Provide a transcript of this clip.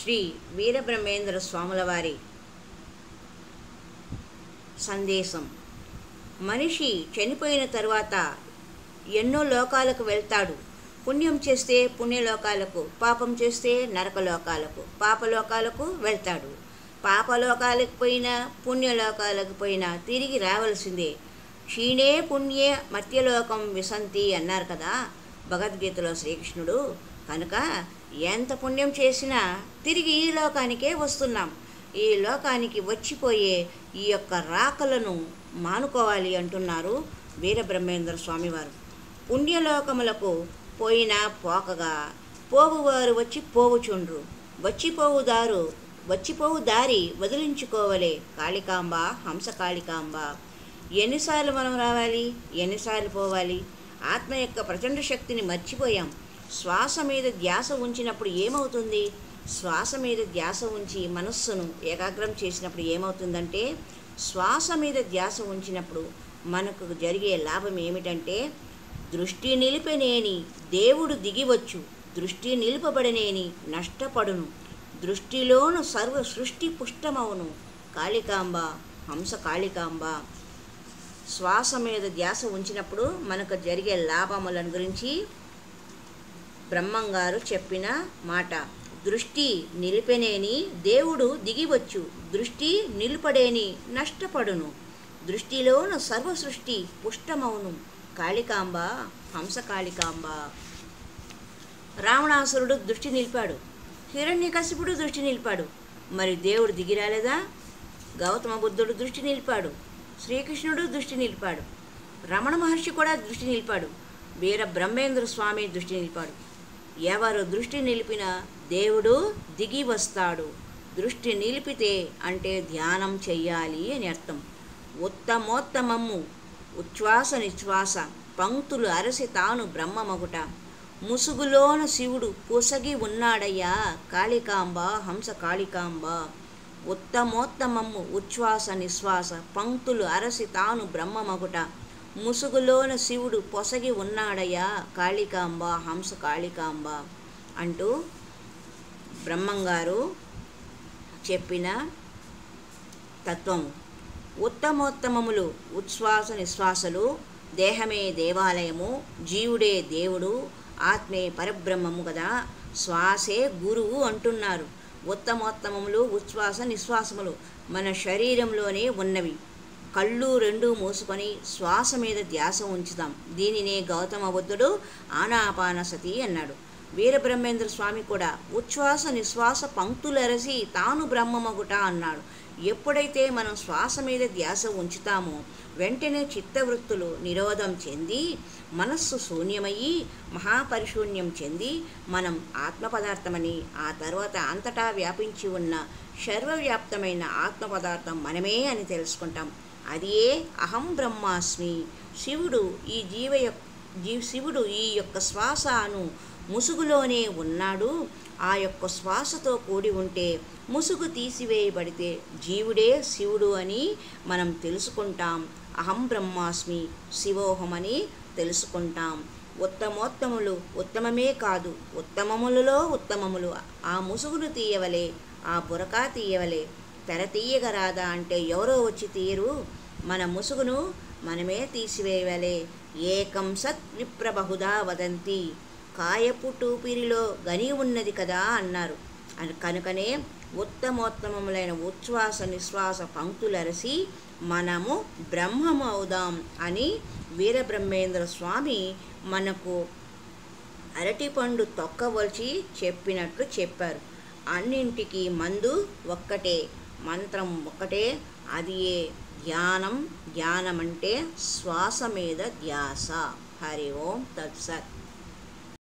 శ్రీ వీరబ్రహ్మేంద్ర స్వాముల వారి సందేశం. మనిషి చనిపోయిన తరువాత ఎన్నో లోకాలకు వెళ్తాడు. పుణ్యం చేస్తే పుణ్యలోకాలకు, పాపం చేస్తే నరకలోకాలకు, పాపలోకాలకు వెళ్తాడు. పాపలోకాలకు పోయినా పుణ్యలోకాలకు పోయినా తిరిగి రావలసిందే. క్షీణే పుణ్యే మర్త్యలోకం విశంతి అన్నారు కదా భగవద్గీతలో శ్రీకృష్ణుడు. కనుక ఎంత పుణ్యం చేసినా తిరిగి ఈ లోకానికే వస్తున్నాం. ఈ లోకానికి వచ్చిపోయే ఈ యొక్క రాకలను మానుకోవాలి అంటున్నారు వీరబ్రహ్మేంద్ర స్వామివారు. పుణ్యలోకములకు పోయినా పోకగా పోవువారు వచ్చి పోవుచుండ్రు, వచ్చిపోవు దారి వదిలించుకోవలే కాళికాంబ, హంస కాళికాంబ. ఎన్నిసార్లు మనం రావాలి, ఎన్నిసార్లు పోవాలి? ఆత్మ యొక్క ప్రచండ శక్తిని మర్చిపోయాం. శ్వాస మీద ధ్యాస ఉంచినప్పుడు ఏమవుతుంది? శ్వాస మీద ధ్యాస ఉంచి మనస్సును ఏకాగ్రం చేసినప్పుడు ఏమవుతుందంటే, శ్వాస మీద ధ్యాస ఉంచినప్పుడు మనకు జరిగే లాభం ఏమిటంటే, దృష్టి నిలిపెనేని దేవుడు దిగివచ్చు, దృష్టి నిలుపబడనేని నష్టపడును, దృష్టిలోను సర్వ సృష్టి పుష్టమవును కాళికాంబ, హంస కాళికాంబ. శ్వాస మీద ధ్యాస ఉంచినప్పుడు మనకు జరిగే లాభములను గురించి బ్రహ్మంగారు చెప్పిన మాట. దృష్టి నిలిపెనేని దేవుడు దిగివచ్చు, దృష్టి నిలుపడేని నష్టపడును, దృష్టిలోను సర్వ సృష్టి పుష్టమవును కాళికాంబ, హంస కాళికాంబ. రావణాసురుడు దృష్టి నిలిపాడు, హిరణ్యకశిపుడు దృష్టి నిలిపాడు. మరి దేవుడు దిగి రాలేదా? గౌతమ బుద్ధుడు దృష్టి నిలిపాడు, శ్రీకృష్ణుడు దృష్టి నిలిపాడు, రమణ మహర్షి కూడా దృష్టి నిలిపాడు, వీర బ్రహ్మేంద్ర స్వామి దృష్టి నిలిపాడు. ఎవరు దృష్టి నిలిపినా దేవుడు దిగి వస్తాడు. దృష్టి నిలిపితే అంటే ధ్యానం చెయ్యాలి అని అర్థం. ఉత్తమోత్తమము ఉచ్ఛ్వాస నిశ్వాస పంక్తులు అరసి తాను బ్రహ్మమగుట, ముసుగులోన శివుడు పొసగి ఉన్నాడయ్యా కాళికాంబ, హంస కాళికాంబ. ఉత్తమోత్తమము ఉచ్ఛ్వాస నిశ్వాస పంక్తులు అరసి తాను బ్రహ్మమగుట, ముసుగులోన శివుడు పొసగి ఉన్నాడయ్యా కాళికాంబ, హంస కాళికాంబ అంటూ బ్రహ్మంగారు చెప్పిన తత్వం. ఉత్తమోత్తమములు ఉచ్ఛ్వాస నిశ్వాసలు. దేహమే దేవాలయము, జీవుడే దేవుడు, ఆత్మే పరబ్రహ్మము కదా, శ్వాసే గురువు అంటున్నారు. ఉత్తమోత్తమములు ఉచ్ఛ్వాస నిశ్వాసములు మన శరీరంలోనే ఉన్నవి. కళ్ళు రెండు మూసుకొని శ్వాస మీద ధ్యాస ఉంచుతాం. దీనినే గౌతమ బుద్ధుడు ఆనాపానసతి అన్నాడు. వీరబ్రహ్మేంద్ర స్వామి కూడా ఉచ్ఛ్వాస నిశ్వాస పంక్తులరసి తాను బ్రహ్మమగుట అన్నాడు. ఎప్పుడైతే మనం శ్వాస మీద ధ్యాస ఉంచుతామో వెంటనే చిత్తవృత్తులు నిరోధం చెంది మనస్సు శూన్యమయ్యి మహాపరిశూన్యం చెంది మనం ఆత్మ పదార్థమని, ఆ తర్వాత అంతటా వ్యాపించి ఉన్న సర్వవ్యాప్తమైన ఆత్మ పదార్థం మనమే అని తెలుసుకుంటాం. అదే అహం బ్రహ్మాస్మి. శివుడు ఈ యొక్క శ్వాసను ముసుగులోనే ఉన్నాడు. ఆ యొక్క శ్వాసతో కూడి ఉంటే ముసుగు తీసివేయబడితే జీవుడే శివుడు అని మనం తెలుసుకుంటాం. అహం బ్రహ్మాస్మి, శివోహం అని తెలుసుకుంటాం. ఉత్తమోత్తములు ఉత్తమమే కాదు, ఉత్తమములలో ఉత్తమములు. ఆ ముసుగును తీయవలే, ఆ బురకా తీయవలే. తెర తీయగరాదా అంటే ఎవరో వచ్చి తీయరు. మన ముసుగును మనమే తీసివేయవలే. ఏకం సత్ విప్రబహుదా వదంతి, కాయపు టూపిరిలో గని ఉన్నది కదా అన్నారు. కనుకనే ఉత్తమోత్తమములైన ఉచ్ఛ్వాస నిశ్వాస పంక్తులరసి మనము బ్రహ్మము అవుదాం అని వీరబ్రహ్మేంద్ర స్వామి మనకు అరటిపండు తొక్కవలచి చెప్పినట్లు చెప్పారు. అన్నింటికీ మందు ఒక్కటే, మంత్రం ఒక్కటే, అది ఏ ధ్యానం. ధ్యానం అంటే శ్వాస మీద ధ్యాస. హరి ఓం తత్సత్.